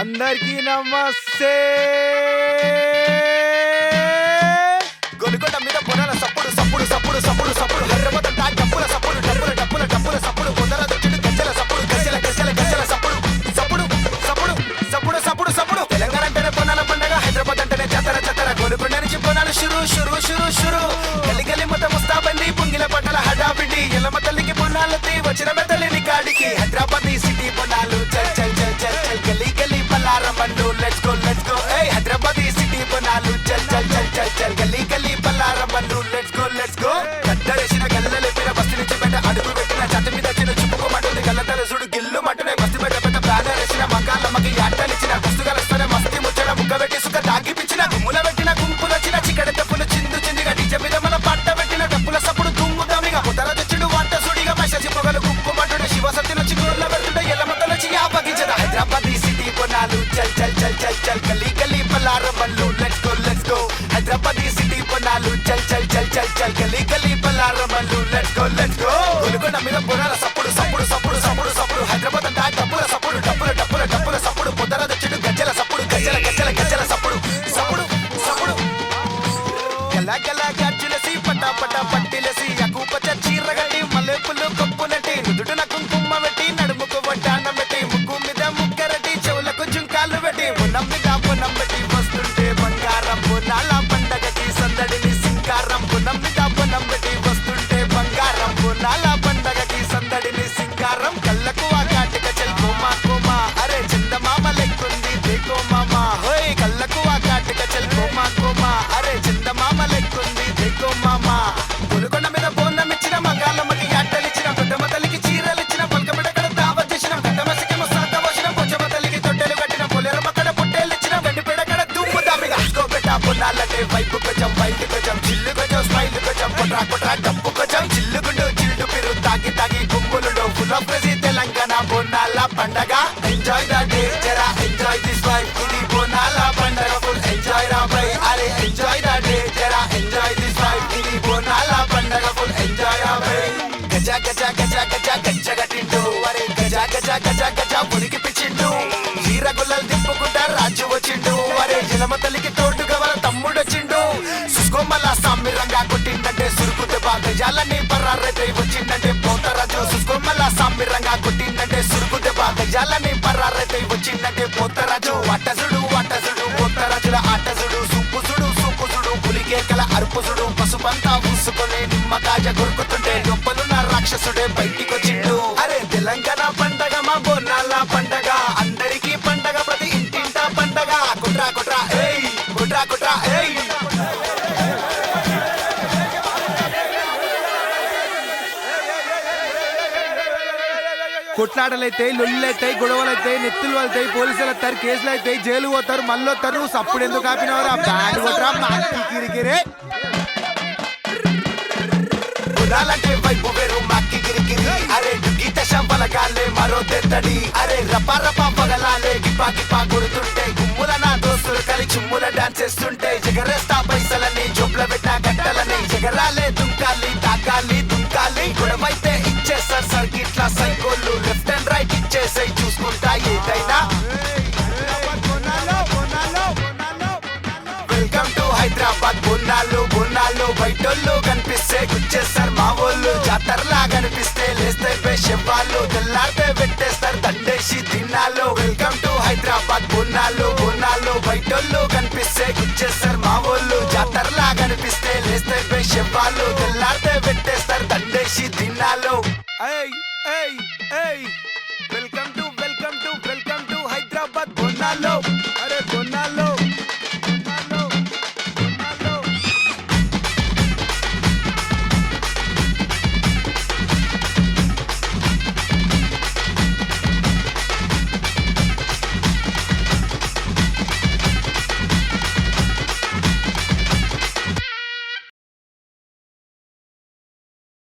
అందరికీ నమస్తే. గొలుగొండ మీద పొనాల సప్పుడు సప్పుడు సప్పుడు సప్పుడు సప్పుడు హైదరాబాద్ అంతా డప్పుల సప్పుడు డప్పుల డప్పుల డప్పుల సప్పుడు పొందర దొచ్చుడు గజ్జల సప్పుడు గజ్జల గజ్జల గజ్జల సప్పుడు సప్పుడు సప్పుడు సప్పుడు సప్పుడు సప్పుడు తెలంగాణ అంటేనే పొనాల పండగ, హైదరాబాద్ అంటేనే జాతర జాతర. గొలుగొండ నుంచి పొనాలు షురు షురు షురు షురు. గలి గలి మొత్తం ముస్తాబంది పొంగిల పట్టల హడావిడి. ఎల్లమ్మ తల్లికి పొన్నాలతి వచ్చిన మెదలిని కాడికి. హైదరాబాద్ ఈ సిటీ పొనాలు చల్ చల్ చల్ చల్ చల్. గలి గలి పల్లారమన్ను లెట్స్ గో లెట్స్ గో. ఏయ్ హైదరాబాద్ ఈ సిటీ పొనాలు చల్ చల్ చల్ చల్ చల్. గలి గలి పల్లారమన్ను లెట్స్ గో లెట్స్ గో. గద్దరేసిన గల్లలెప్పిన బస్తి నుంచి బయట అడుగు పెట్టిన చట్ట మీద చిన్న చుప్పుకోమంటుంది గల్లతల చూడు గిల్లు మంటునే. బస్తి బయట పెద్ద బ్యానర్ వేసిన మకాళ్ళమ్మకి యాటలిచ్చిన పుస్తకాలస్తోనే మస్తి ముచ్చట ముగ్గ పెట్టి సుఖ తాగిపించిన గుమ్ముల పెట్టిన గుంపులొచ్చిన చిక్కడ డప్పులు చిందు చిందిగా డీజే మీద మన పట్ట పెట్టిన డప్పుల సప్పుడు దుమ్ము దమిగా ముద్దర తెచ్చుడు వంట సుడిగా మెసేజ్ పొగలు గుప్పుమంటుండే శివసత్తి నుంచి గోళ్ళ పెడుతుండే ఎల్లమ్మతల నుంచి ఆపగించద. హైదరాబాద్ ఈ సిటీ పొనాలు చల్ చల్ చల్ చల్ చల్. గల్లీ గల్లీ పల్లారమన్ను let's go let's go. Hyderabad ఈ సిటీ పొనాలు చల్ చల్ చల్ చల్ చల్. గల్లీ గల్లీ పల్లారమన్ను let's go let's go. Golconda మీద పొనాల సప్పుడు సప్పుడు సప్పుడు సప్పుడు సప్పుడు హైదరాబాద్ అంతా డప్పుల సప్పుడు డప్పుల డప్పుల డప్పుల సప్పుడు పొందర తెచ్చుడు గజ్జల సప్పుడు గజ్జల గజ్జల గజ్జల సప్పుడు సప్పుడు సప్పుడు. గల గల గజ్జలసి పటా పటా పట్టిలసి అకు పచ్చ చీరగట్టి మల్లెపుల్లు కప్పునట్టి నుదుడున కుంకుమ పెట్టి నడుముకు వడ్డానం పెట్టి ముక్కు మీద ముక్కరటి చెవులకు జుంకాలు పెట్టి పొన్నం మీద పొన్నం పెట్టి వస్తుంటే బంగారం పొన్నాల పండగకి సందడిని సింగారం. పొన్నం మీద పొన్నం పెట్టి వస్తుంటే బంగారం పొన్నాల పండగకి సందడిని సింగారం. కళ్ళకు ఆ కాటిక చల్ కోమా కోమా అరే చందమామ లెక్కుంది దేకో మామా. హోయ్ కళ్ళకు ఆ కాటిక చల్ కోమా కోమా అరే చందమామ లెక్కుంది దేకో మామా. గొలుగొండ మీద బోనం ఇచ్చిన మంగాళమ్మకి యాటలిచ్చిన పెద్దమ్మ తల్లికి చీరలిచ్చిన పలకబిడ కడ దావత్ చేసిన పెద్దమ్మ సిక్కమ్మ సాత పోసిన పోచమ్మ తల్లికి తొట్టెలు కట్టిన పొలేరమ్మ కడ పొట్టేలిచ్చిన గండిపేడ కడ దుమ్ము దామిగా. పెట్టా పొన్నాలంటే వైపు కొంచెం బయట కొంచెం చిల్లు కొంచెం స్మైల్ కొంచెం కొట్రా కొట్రా డప్పు కొంచెం చిల్లుగుండు చిల్లు పిరు తాగి తాగి గుంపులుడు ఫుల్ ఆఫ్ క్రేజీ తెలంగాణ బోనాల పండగ. ఎంజాయ్ ద డే జరా ఎంజాయ్ దిస్ వైబ్. ఇది బోనాల పండగ ఫుల్ ఎంజాయ్ రా బై. అరే ఎంజాయ్ ద డే జరా ఎంజాయ్ దిస్ వైబ్. ఇది బోనాల పండగ ఫుల్ ఎంజాయ్ రా బై. గజ గజ గజ గజ గజ్జగ తింటూ అరే గజ గజ గజ గజ ఉనికి పిచ్చిండు. చీర గుల్లలు దింపుకుంటా రాజు వచ్చిండు. అరే జలమ తల్లికి తోడుగా వాళ్ళ తమ్ముడు వచ్చిండు. సుస్కోమల సామిరంగా కొట్టిందంటే సురుకు దెబ్బ గజాలని పర్రారైతే వచ్చిందంటే పోతరాజు. సుస్కోమల సామిరంగా కొట్టిందంటే సురుకు దెబ్బ గజాలని పర్రారైతే వచ్చిందంటే పోతరాజు. అట్టసుడు అట్టసుడు పోతరాజుల ఆటసుడు సుప్పుసుడు సుప్పుసుడు పులికేకల అరుపుసుడు పసుపంతా పూసుకొని నిమ్మకాజ కొరుకుతుంటే లోపలున్న రాక్షసుడే బయటికొచ్చిండు. అరే తెలంగాణ పండగ మా బోనాల పండగ. అందరికీ పండగ ప్రతి ఇంటింటా పండగ. కుట్రా కుట్రా ఏయ్ కుట్రా కుట్రా ఏయ్. కొట్లాటలైతే లొల్లులైతాయి గొడవలైతాయి నెత్తులు వెళ్తాయి పోలీసులు వస్తారు కేసులు అవుతాయి జైలు పోతారు మళ్ళీ వస్తారు. సప్పుడు ఎందుకు ఆపినవరా బ్యాండ్ కొట్టరా మాకి కిరికిరే. గులాలంటే వైపు వేరు మాకి గిరిగిరి. అరే గీత శంపలగాలే మరో తెత్తడి. అరే రపా రపా పగలాలే గిపా గిపా కొడుతుంటే గుమ్ముల నా దోస్తులు కలి చుమ్ముల డాన్స్ చేస్తుంటే జగరేస్తా పైసలని జోబ్ల పెట్టా గట్టలని జగరాలే దుంకాలి తాకాలి దుంకాలి. గొడవైతే ఇచ్చేస్తారు సర్కిట్ల సైకోళ్ళు లెఫ్ట్ అండ్ రైట్ ఇచ్చేసాయి చూసుకుంటా ఏదైనా. వెల్కమ్ టు హైదరాబాద్ బోనాలు బోనాలు బయటోళ్ళు కనిపిస్తే గుచ్చేస్తారు మా వాళ్ళు. జాతరలా కనిపిస్తే లేస్తాయి బేషవ్వాళ్ళు తెల్లారితే పెట్టేస్తారు దండేసి తిన్నాళ్ళు. వెల్కమ్ టు హైదరాబాద్ బోనాలు బోనాలు బయటోళ్ళు కనిపిస్తే గుచ్చేస్తారు మా వాళ్ళు. జాతరలా కనిపిస్తే లేస్తాయి బేషవ్వాళ్ళు తెల్లారితే పెట్టేస్తారు దండేసి తిన్నాళ్ళు. ఏయ్ ఏయ్ ఏయ్ వెల్కమ్ టు హైదరాబాద్ బోనాలు.